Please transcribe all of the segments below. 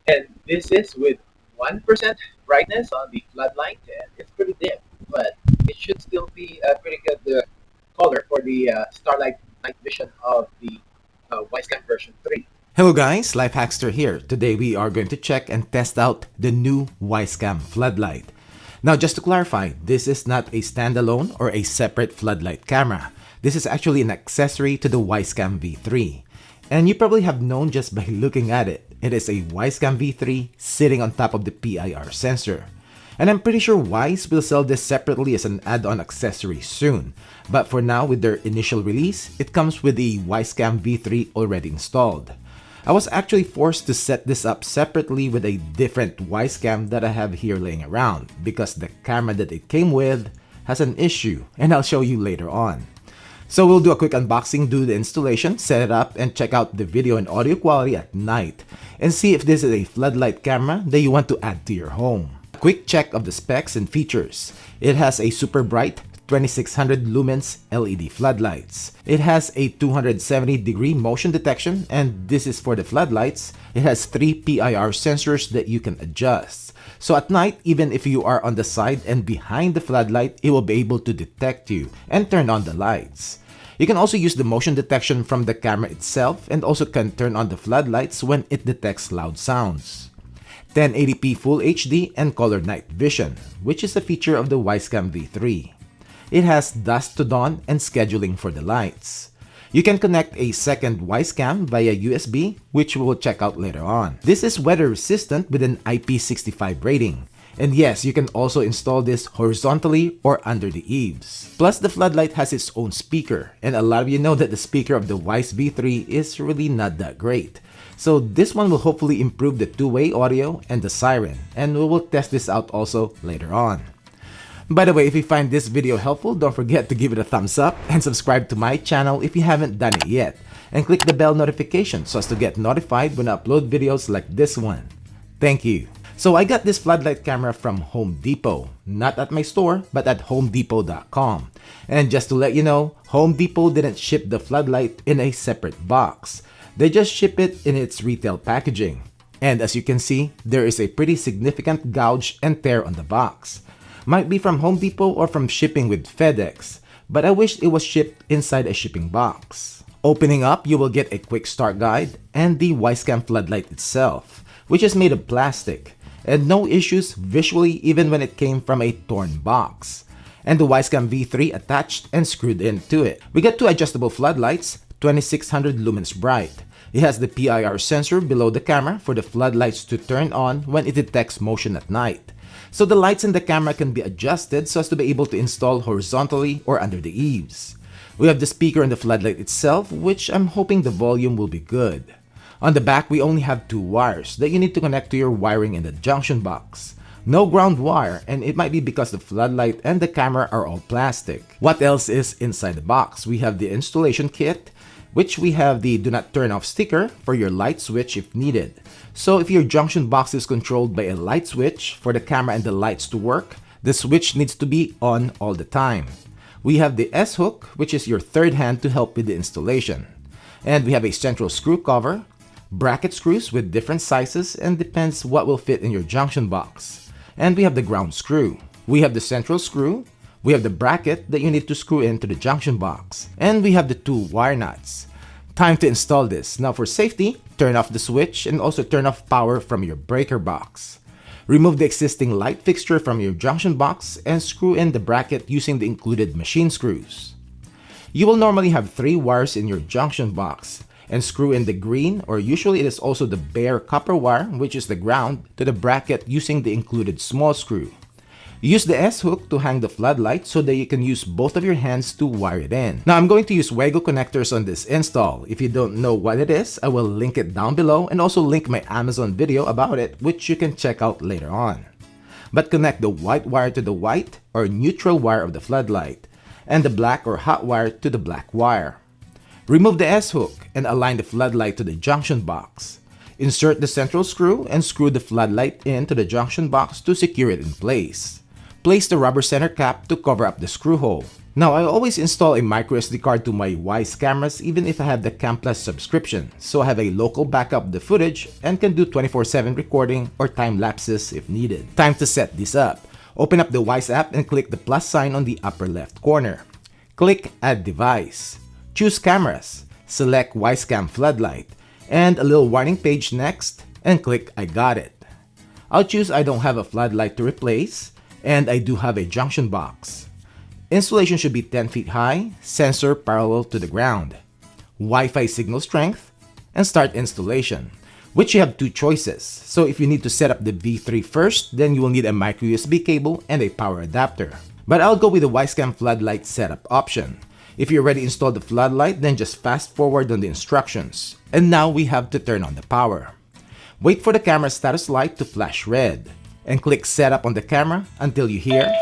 And this is with 1% brightness on the floodlight, and it's pretty dim, but it should still be a pretty good color for the starlight night vision of the Wyze Cam version 3. Hello guys, LifeHackster here. Today we are going to check and test out the new Wyze Cam Floodlight. Now just to clarify, this is not a standalone or a separate floodlight camera. This is actually an accessory to the Wyze Cam V3. And you probably have known just by looking at it. It is a Wyze Cam V3 sitting on top of the PIR sensor. And I'm pretty sure Wyze will sell this separately as an add-on accessory soon. But for now, with their initial release, it comes with the Wyze Cam V3 already installed. I was actually forced to set this up separately with a different Wyze Cam that I have here laying around because the camera that it came with has an issue, and I'll show you later on. So we'll do a quick unboxing, do the installation, set it up, and check out the video and audio quality at night and see if this is a floodlight camera that you want to add to your home. A quick check of the specs and features. It has a super bright 2600 lumens LED floodlights. It has a 270-degree motion detection, and this is for the floodlights. It has 3 PIR sensors that you can adjust. So at night, even if you are on the side and behind the floodlight, it will be able to detect you and turn on the lights. You can also use the motion detection from the camera itself and also can turn on the floodlights when it detects loud sounds. 1080p Full HD and color night vision, which is a feature of the Wyze Cam V3. It has dusk to dawn and scheduling for the lights. You can connect a second Wyze Cam via USB, which we will check out later on. This is weather resistant with an IP65 rating. And yes, you can also install this horizontally or under the eaves. Plus, the floodlight has its own speaker, and a lot of you know that the speaker of the Wyze V3 is really not that great. So this one will hopefully improve the two-way audio and the siren, and we will test this out also later on. By the way, if you find this video helpful, don't forget to give it a thumbs up and subscribe to my channel if you haven't done it yet. And click the bell notification so as to get notified when I upload videos like this one. Thank you. So I got this floodlight camera from Home Depot. Not at my store, but at homedepot.com. And just to let you know, Home Depot didn't ship the floodlight in a separate box. They just ship it in its retail packaging. And as you can see, there is a pretty significant gouge and tear on the box. Might be from Home Depot or from shipping with FedEx, but I wish it was shipped inside a shipping box. Opening up, you will get a quick start guide and the Wyze Cam Floodlight itself, which is made of plastic, and no issues visually even when it came from a torn box. And the Wyze Cam V3 attached and screwed into it. We get 2 adjustable floodlights, 2600 lumens bright. It has the PIR sensor below the camera for the floodlights to turn on when it detects motion at night. So the lights in the camera can be adjusted so as to be able to install horizontally or under the eaves. We have the speaker and the floodlight itself, which I'm hoping the volume will be good. On the back, we only have 2 wires that you need to connect to your wiring in the junction box. No ground wire, and it might be because the floodlight and the camera are all plastic. What else is inside the box? We have the installation kit, which we have the do not turn off sticker for your light switch if needed. So if your junction box is controlled by a light switch for the camera and the lights to work, the switch needs to be on all the time. We have the S-hook, which is your third hand to help with the installation. And we have a central screw cover, bracket screws with different sizes and depends what will fit in your junction box. And we have the ground screw. We have the central screw. We have the bracket that you need to screw into the junction box. And we have the 2 wire nuts. Time to install this. Now for safety, turn off the switch and also turn off power from your breaker box. Remove the existing light fixture from your junction box and screw in the bracket using the included machine screws. You will normally have 3 wires in your junction box and screw in the green, or usually it is also the bare copper wire, which is the ground, to the bracket using the included small screw. Use the S-hook to hang the floodlight so that you can use both of your hands to wire it in. Now I'm going to use Wago connectors on this install. If you don't know what it is, I will link it down below and also link my Amazon video about it, which you can check out later on. But connect the white wire to the white or neutral wire of the floodlight, and the black or hot wire to the black wire. Remove the S-hook and align the floodlight to the junction box. Insert the central screw and screw the floodlight into the junction box to secure it in place. Place the rubber center cap to cover up the screw hole. Now, I always install a microSD card to my Wyze cameras even if I have the Cam Plus subscription, so I have a local backup of the footage and can do 24/7 recording or time lapses if needed. Time to set this up. Open up the Wyze app and click the plus sign on the upper left corner. Click Add Device. Choose Cameras. Select Wyze Cam Floodlight and a little warning page next and click I got it. I'll choose I don't have a floodlight to replace and I do have a junction box. Installation should be 10 feet high, sensor parallel to the ground, Wi-Fi signal strength, and start installation, which you have two choices. So if you need to set up the V3 first, then you will need a micro USB cable and a power adapter. But I'll go with the Wyze Cam Floodlight setup option. If you already installed the floodlight, then just fast forward on the instructions. And now we have to turn on the power. Wait for the camera status light to flash red, and click Setup on the camera until you hear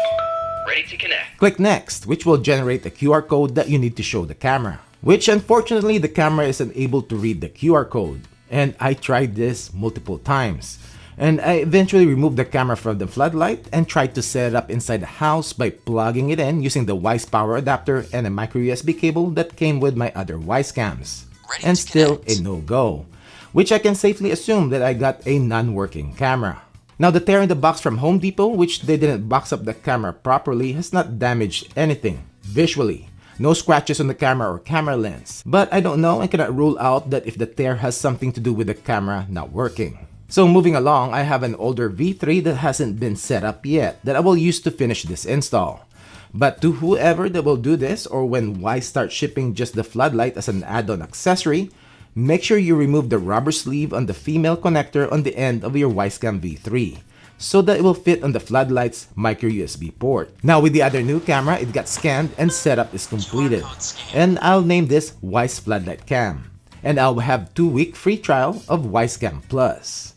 Ready to connect. Click Next, which will generate a QR code that you need to show the camera. Which unfortunately the camera is unable to read the QR code. And I tried this multiple times. And I eventually removed the camera from the floodlight and tried to set it up inside the house by plugging it in using the Wyze power adapter and a micro USB cable that came with my other Wyze cams. And still a no-go. Which I can safely assume that I got a non-working camera. Now the tear in the box from Home Depot, which they didn't box up the camera properly, has not damaged anything visually. No scratches on the camera or camera lens. But I don't know and cannot rule out that if the tear has something to do with the camera not working. So moving along, I have an older V3 that hasn't been set up yet that I will use to finish this install. But to whoever that will do this, or when Wyze starts shipping just the floodlight as an add-on accessory, make sure you remove the rubber sleeve on the female connector on the end of your Wyze Cam V3 so that it will fit on the floodlight's micro USB port. Now with the other new camera, it got scanned and setup is completed. And I'll name this Wyze Floodlight Cam. And I'll have 2-week free trial of Wyze Cam Plus.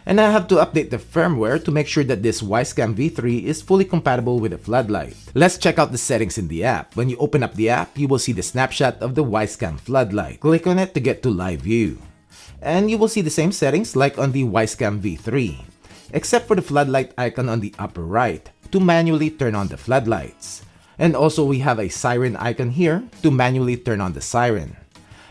And I have to update the firmware to make sure that this Wyze Cam V3 is fully compatible with the floodlight. Let's check out the settings in the app. When you open up the app, you will see the snapshot of the Wyze Cam Floodlight. Click on it to get to live view. And you will see the same settings like on the Wyze Cam V3, except for the floodlight icon on the upper right to manually turn on the floodlights. And also we have a siren icon here to manually turn on the siren.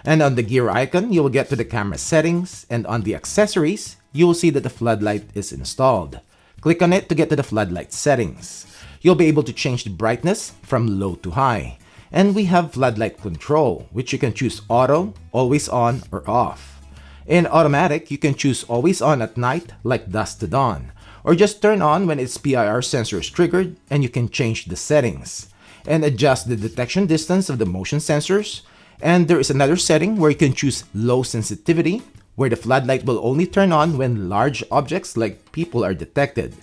And on the gear icon, you will get to the camera settings, and on the accessories, you will see that the floodlight is installed. Click on it to get to the floodlight settings. You'll be able to change the brightness from low to high. And we have floodlight control, which you can choose auto, always on, or off. In automatic, you can choose always on at night like dusk to dawn, or just turn on when its PIR sensor is triggered, and you can change the settings and adjust the detection distance of the motion sensors. And there is another setting where you can choose low sensitivity, where the floodlight will only turn on when large objects like people are detected,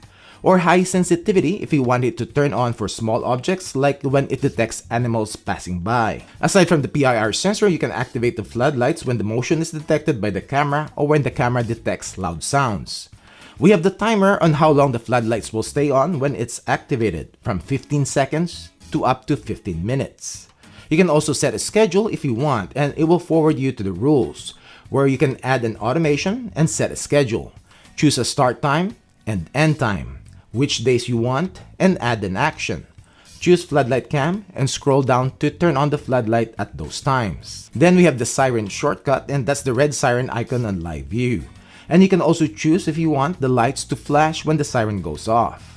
or high sensitivity if you want it to turn on for small objects like when it detects animals passing by. Aside from the PIR sensor, you can activate the floodlights when the motion is detected by the camera or when the camera detects loud sounds. We have the timer on how long the floodlights will stay on when it's activated, from 15 seconds to up to 15 minutes. You can also set a schedule if you want, and it will forward you to the rules, where you can add an automation and set a schedule. Choose a start time and end time, which days you want, and add an action. Choose Floodlight Cam and scroll down to turn on the floodlight at those times. Then we have the siren shortcut, and that's the red siren icon on live view. And you can also choose if you want the lights to flash when the siren goes off.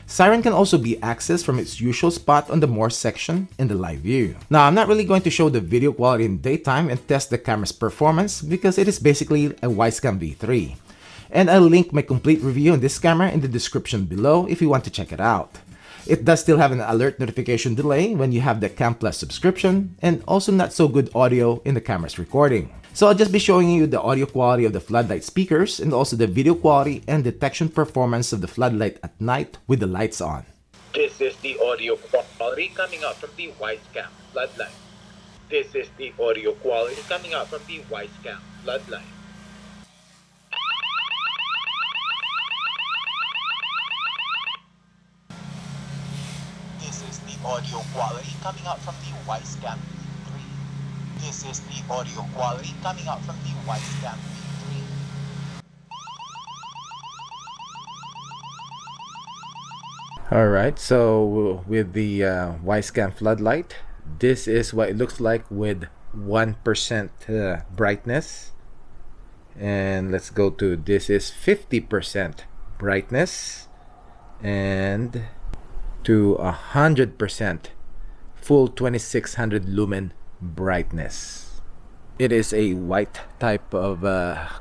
Siren can also be accessed from its usual spot on the More section in the live view. Now, I'm not really going to show the video quality in daytime and test the camera's performance because it is basically a Wyze Cam V3. And I'll link my complete review on this camera in the description below if you want to check it out. It does still have an alert notification delay when you have the Cam Plus subscription, and also not so good audio in the camera's recording. So I'll just be showing you the audio quality of the floodlight speakers and also the video quality and detection performance of the floodlight at night with the lights on. This is the audio quality coming out from the Wyze Cam Floodlight. This is the audio quality coming out from the Wyze Cam Floodlight. This is the audio quality coming out from the Wyze Cam V3. This is the audio quality coming out from the Wyze Cam V3. All right, so with the Wyze Cam Floodlight, this is what it looks like with 1% brightness. And let's go to, this is 50% brightness, and to 100% full 2600 lumen brightness. It is a white type of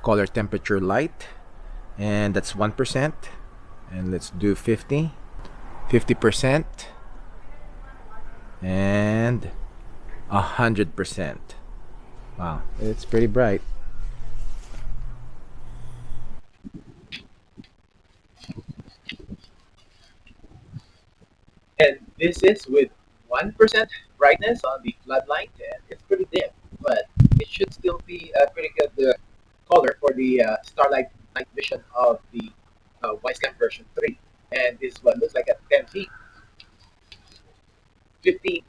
color temperature light, and that's 1%. And let's do 50%, and 100%. Wow, it's pretty bright. And this is with 1% brightness on the floodlight, and it's pretty dim, but it should still be a pretty good color for the starlight night vision of the Wyze Cam version 3. And this is what it looks like at 10 feet, 15,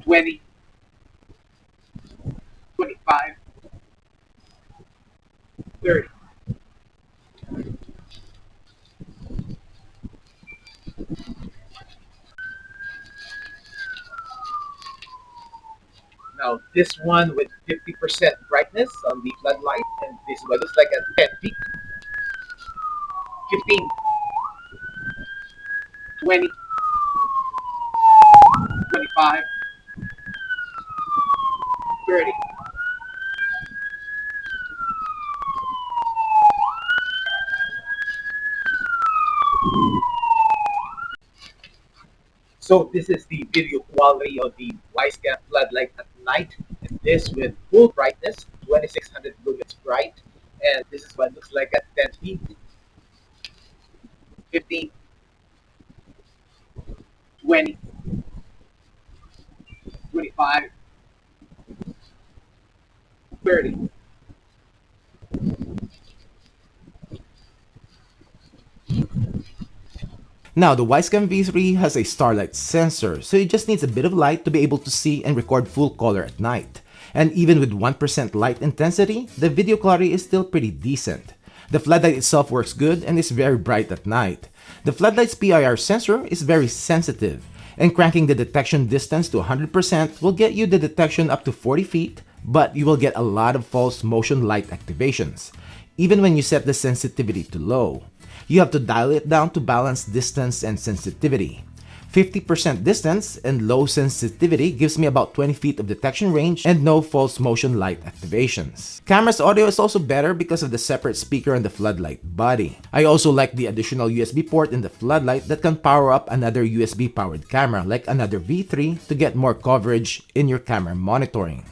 20, 25, 30. Now this one with 50% brightness on the floodlight, and this is what it looks like at 10 feet, 15, 20, 25, 30. So this is the video quality of the Wyze Cam Floodlight at night. And this with full brightness, 2600 lumens bright. And this is what it looks like at 10 feet, 15, 20, 25, 30. Now, the Wyze Cam V3 has a starlight sensor, so it just needs a bit of light to be able to see and record full color at night. And even with 1% light intensity, the video quality is still pretty decent. The floodlight itself works good and is very bright at night. The floodlight's PIR sensor is very sensitive, and cranking the detection distance to 100% will get you the detection up to 40 feet, but you will get a lot of false motion light activations, even when you set the sensitivity to low. You have to dial it down to balance distance and sensitivity. 50% distance and low sensitivity gives me about 20 feet of detection range and no false motion light activations. Camera's audio is also better because of the separate speaker on the floodlight body. I also like the additional USB port in the floodlight that can power up another USB powered camera like another V3 to get more coverage in your camera monitoring.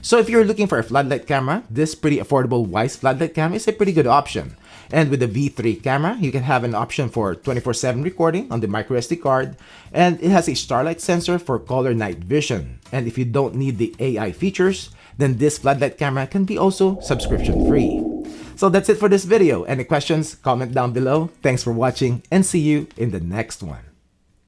So if you're looking for a floodlight camera, this pretty affordable Wyze floodlight cam is a pretty good option. And with the V3 camera, you can have an option for 24/7 recording on the microSD card, and it has a starlight sensor for color night vision. And if you don't need the AI features, then this floodlight camera can be also subscription free. So that's it for this video. Any questions? Comment down below. Thanks for watching and see you in the next one.